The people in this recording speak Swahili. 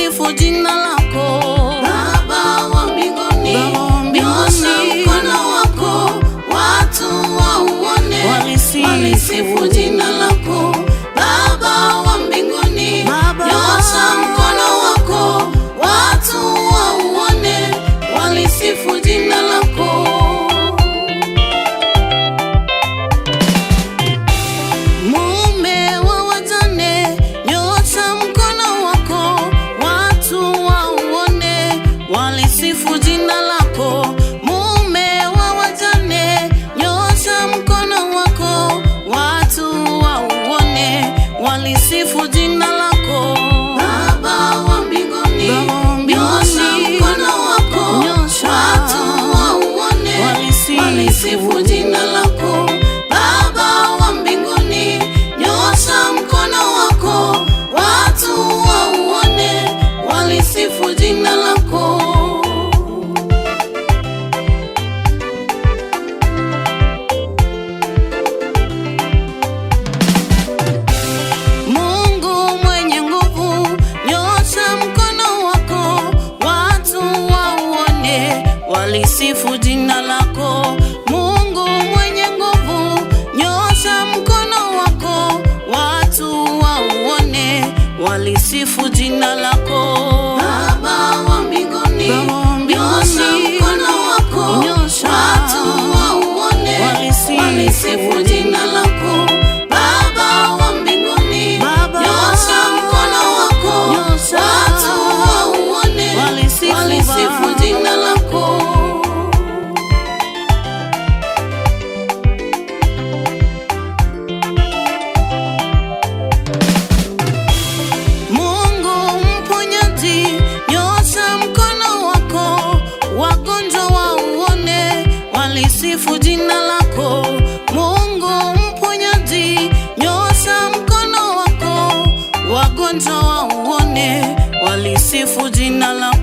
walisifu jina lako. Baba wa mbinguni, nyosha mkono wako, watu wauone, walisifu jina lako. Baba wa mbinguni, nyosha mkono wako, watu wauone, walisifu jina lako. Mume wa wajane, nyosha mkono wako, watu wauone, walisifu jina lako. Mume wa wajane, nyosha mkono wako, watu wauone, walisifu jina lako. Baba wa mbinguni, nyosha mkono wako, watu wauone, walisifu jina lako. Baba wa mbinguni, nyosha mkono wako, watu wauone, walisifu jina lako. Mungu mwenye nguvu, nyosha mkono wako, watu wauone, walisifu jina lako. Mungu mwenye nguvu, nyosha mkono wako, watu wauone, walisifu jina lako. Baba wa mbinguni, nyosha mkono wako, watu wauone, walisifu jina lako. Baba wa mbinguni, nyosha mkono wako, watu wauone, walisifu jina lako. Mungu mponyaji, nyosha mkono wako, wagonjwa wauone, walisifu jina lako. Mungu mponyaji, nyosha mkono wako, wagonjwa wauone, walisifu jina lako.